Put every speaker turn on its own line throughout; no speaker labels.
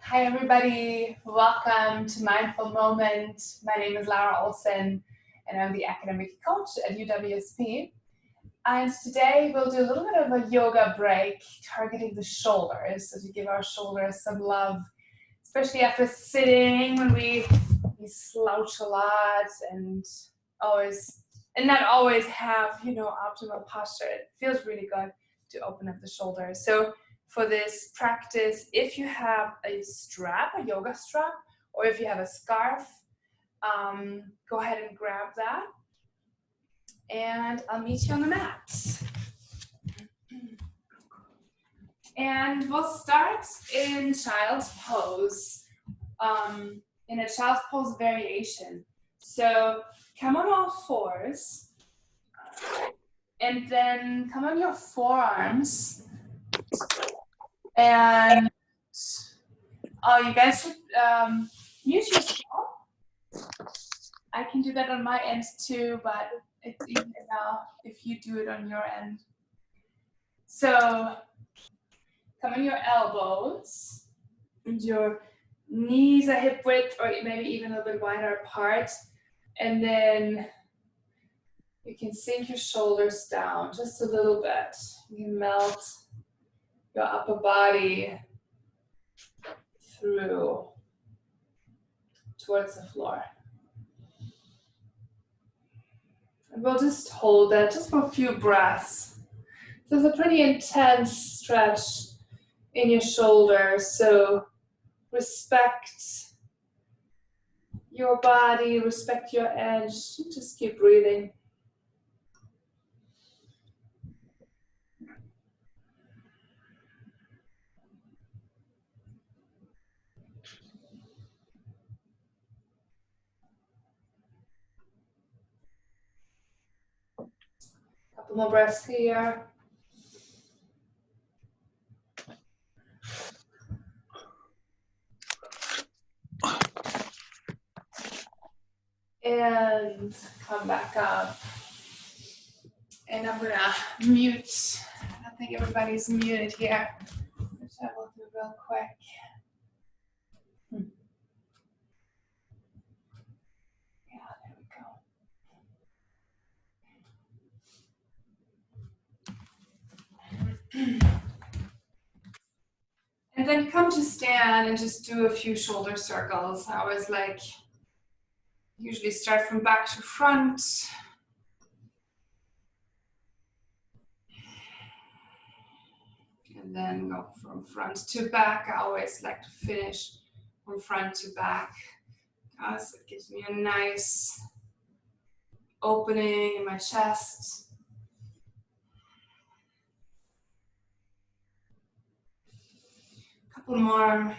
Hi everybody, welcome to Mindful Moment. My name is Lara Olson and I'm the academic coach at UWSP. And today we'll do a little bit of a yoga break targeting the shoulders, so to give our shoulders some love, especially after sitting when we slouch a lot and not always have, optimal posture. It feels really good to open up the shoulders. So for this practice, if you have a strap, a yoga strap, or if you have a scarf, go ahead and grab that. And I'll meet you on the mat. And we'll start in child's pose, in a child's pose variation. So come on all fours, and then come on your forearms. And you guys should mute yourself. I can do that on my end too, but it's easier now if you do it on your end. So come on your elbows, and your knees are hip width or maybe even a little bit wider apart. And then you can sink your shoulders down just a little bit. You can melt your upper body through towards the floor. And we'll just hold that just for a few breaths. So it's a pretty intense stretch in your shoulders, so respect your body, respect your edge, just keep breathing. Couple more breaths here. And come back up. And I'm gonna mute. I think everybody's muted here, which I will do real quick. Yeah, there we go. And then come to stand and just do a few shoulder circles. I always usually start from back to front. And then go from front to back. I always like to finish from front to back because it gives me a nice opening in my chest. Couple more.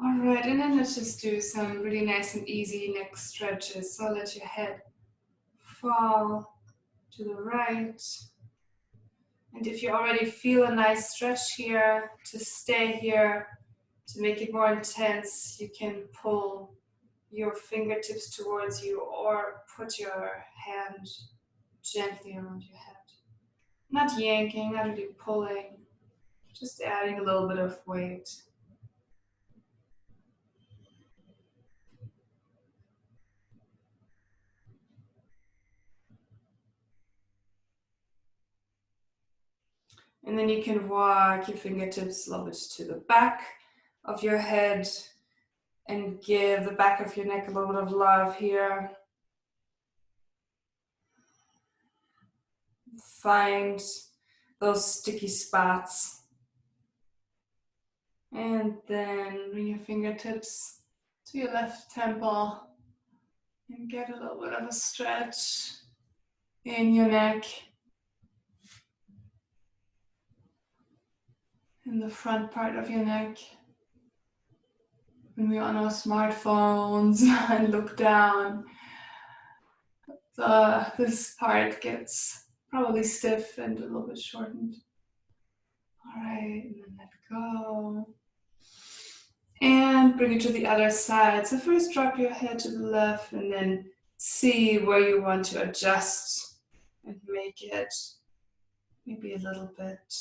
All right, and then let's just do some really nice and easy neck stretches. So let your head fall to the right. And if you already feel a nice stretch here, to stay here, to make it more intense, you can pull your fingertips towards you or put your hand gently around your head. Not yanking, not really pulling, just adding a little bit of weight. And then you can walk your fingertips a little bit to the back of your head and give the back of your neck a little bit of love here. Find those sticky spots. And then bring your fingertips to your left temple and get a little bit of a stretch in your neck. In the front part of your neck. When we're on our smartphones and look down, this part gets probably stiff and a little bit shortened. All right, and then let go. And bring it to the other side. So first drop your head to the left and then see where you want to adjust and make it maybe a little bit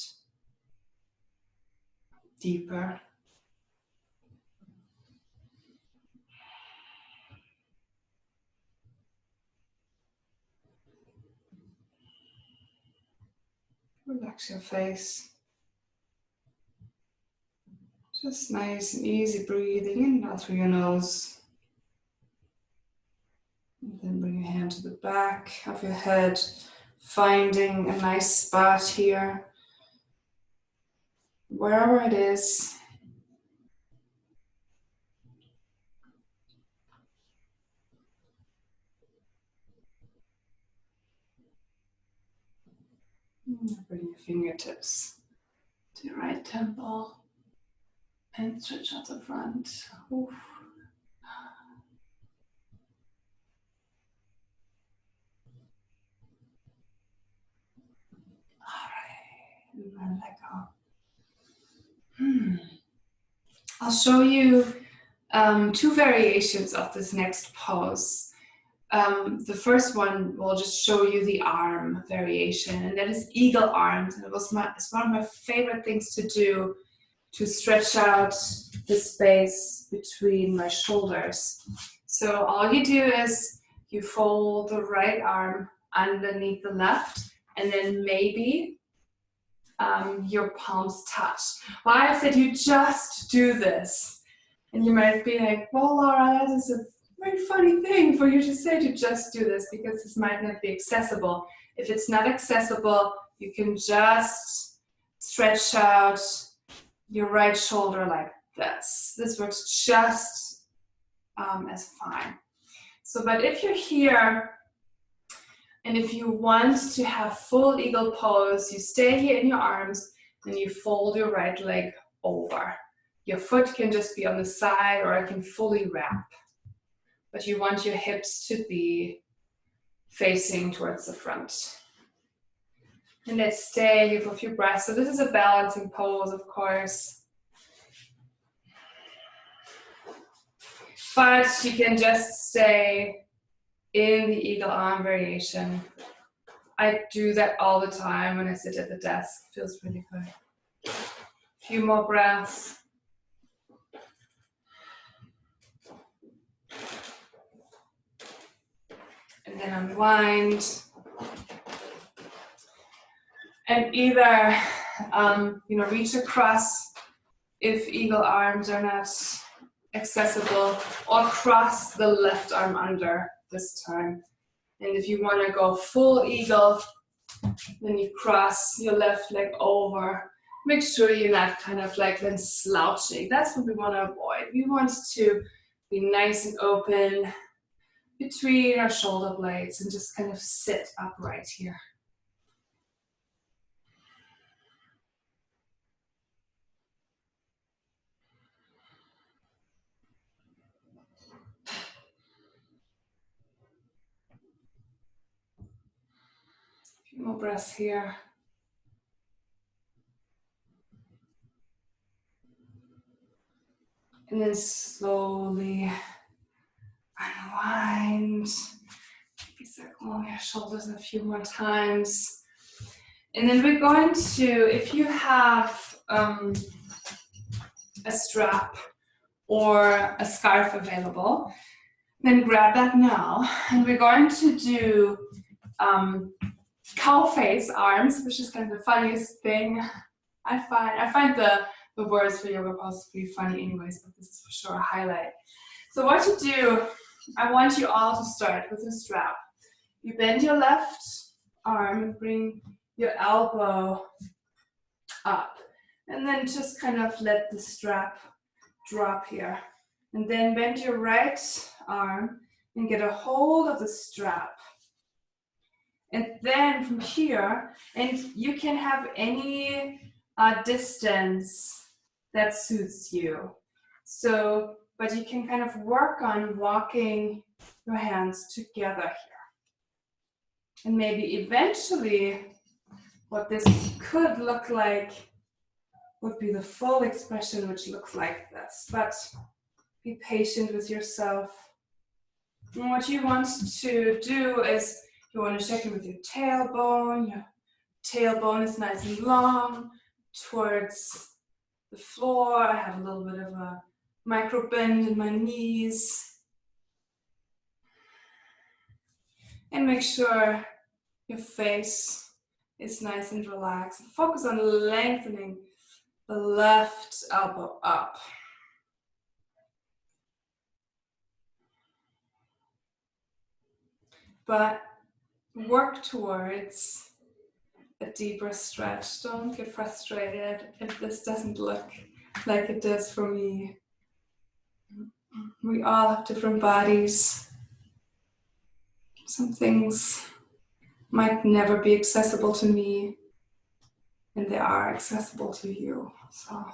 deeper. Relax your face. Just nice and easy breathing in and out through your nose. And then bring your hand to the back of your head, finding a nice spot here, wherever it is. Bring your fingertips to your right temple and stretch out the front. Oof. Alright, and then let go. I'll show you two variations of this next pose. The first one will just show you the arm variation, and that is eagle arms. And it's one of my favorite things to do to stretch out the space between my shoulders. So all you do is you fold the right arm underneath the left, and then maybe your palms touch. Why I said you just do this, and you might be like, well, Lara, that is a very funny thing for you to say to just do this, because this might not be accessible. If it's not accessible, you can just stretch out your right shoulder like this. This works just as fine. So, but if you're here and if you want to have full eagle pose, you stay here in your arms and you fold your right leg over. Your foot can just be on the side or it can fully wrap. But you want your hips to be facing towards the front. And let's stay here for a few breaths. So this is a balancing pose, of course. But you can just stay in the eagle arm variation. I do that all the time when I sit at the desk. It feels really good. A few more breaths. And then unwind. And either, reach across if eagle arms are not accessible, or cross the left arm under this time. And if you want to go full eagle, then you cross your left leg over. Make sure you're not kind of like then slouching. That's what we want to avoid. We want to be nice and open between our shoulder blades and just kind of sit upright here. A few more breaths here. And then slowly unwind. Maybe circle your shoulders a few more times. And then we're going to, if you have a strap or a scarf available, then grab that now. And we're going to do cow face arms, which is kind of the funniest thing. I find the words for yoga poses pretty funny anyways, but this is for sure a highlight. So what you do, I want you all to start with a strap. You bend your left arm and bring your elbow up. And then just kind of let the strap drop here. And then bend your right arm and get a hold of the strap. And then from here, and you can have any distance that suits you. So, but you can kind of work on walking your hands together here. And maybe eventually what this could look like would be the full expression, which looks like this. But be patient with yourself. And what you want to do is you want to check in with your tailbone. Your tailbone is nice and long towards the floor. I have a little bit of a micro bend in my knees. And make sure your face is nice and relaxed. Focus on lengthening the left elbow up. But work towards a deeper stretch. Don't get frustrated if this doesn't look like it does for me. We all have different bodies. Some things might never be accessible to me, and they are accessible to you. So,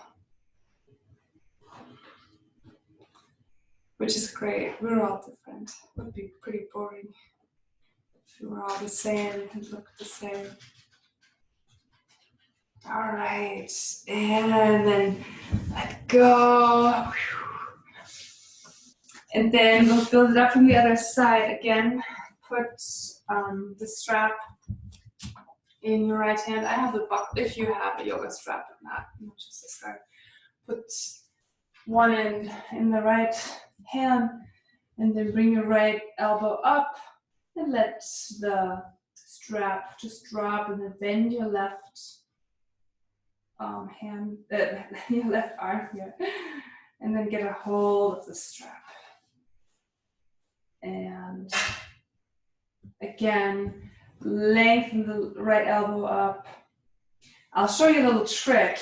which is great. We're all different. It would be pretty boring if we were all the same and looked the same. All right, and then let go. And then we'll build it up from the other side. Again, put the strap in your right hand. I have the buckle, if you have a yoga strap, not just a scarf. Put one end in the right hand, and then bring your right elbow up, and let the strap just drop, and then bend your left hand, your left arm here, and then get a hold of the strap. And again, lengthen the right elbow up. I'll show you a little trick.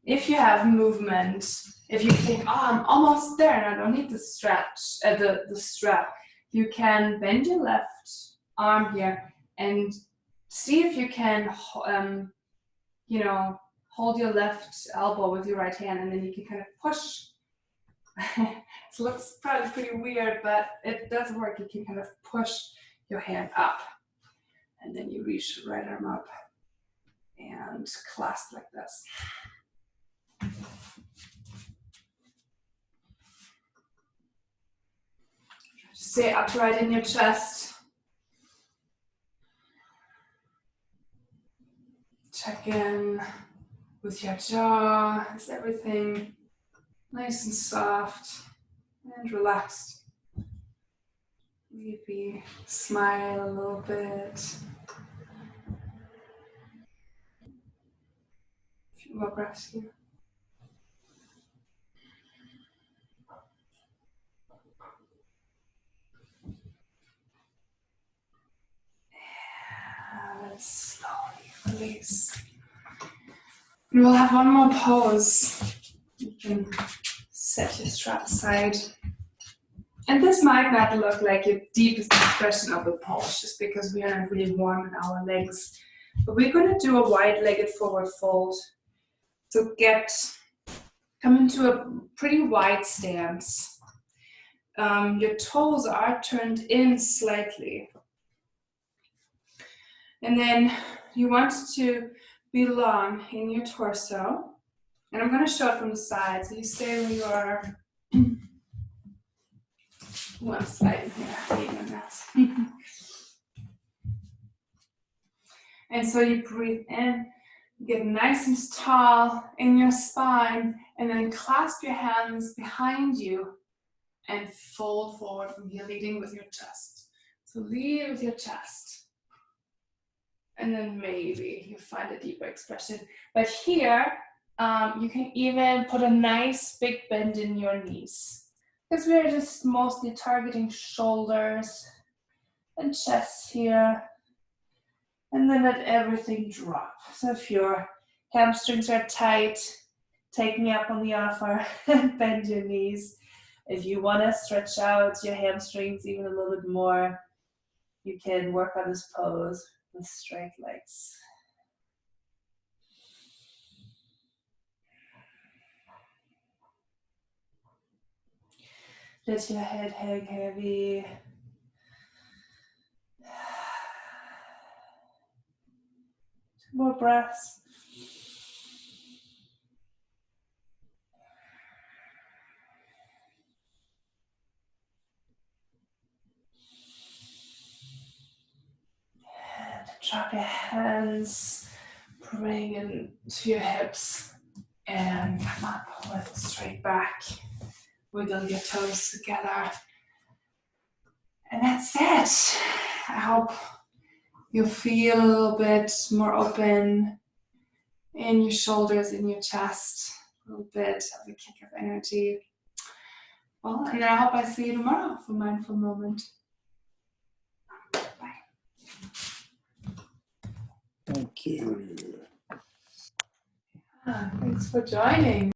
If you have movement, if you think, oh, I'm almost there and I don't need the stretch, the strap, you can bend your left arm here and see if you can, hold your left elbow with your right hand, and then you can kind of push. It looks probably pretty weird, but it does work. You can kind of push your hand up, and then you reach the right arm up and clasp like this. Stay upright in your chest. Check in with your jaw. Is everything nice and soft and relaxed? Maybe smile a little bit. A few more breaths here. And slowly release. And we'll have one more pose. You can set your strap aside. And this might not look like your deepest expression of the pose, just because we are not really warm in our legs. But we're going to do a wide-legged forward fold. So come into a pretty wide stance. Your toes are turned in slightly. And then you want to be long in your torso. And I'm going to show it from the side, so you stay where you are. One slide here. And so you breathe in, get nice and tall in your spine, and then clasp your hands behind you and fold forward from here, leading with your chest. So lead with your chest. And then maybe you find a deeper expression. But here, you can even put a nice big bend in your knees, because we're just mostly targeting shoulders and chest here. And then let everything drop. So if your hamstrings are tight, take me up on the offer and bend your knees. If you want to stretch out your hamstrings even a little bit more, you can work on this pose with straight legs. Let your head hang heavy. Two more breaths. And drop your hands, bring in to your hips. And come up, pull it straight back. Wiggle your toes together. And that's it. I hope you feel a little bit more open in your shoulders, in your chest. A little bit of a kick of energy. Well, and then I hope I see you tomorrow for Mindful Moment. Bye.
Thank you.
Thanks for joining.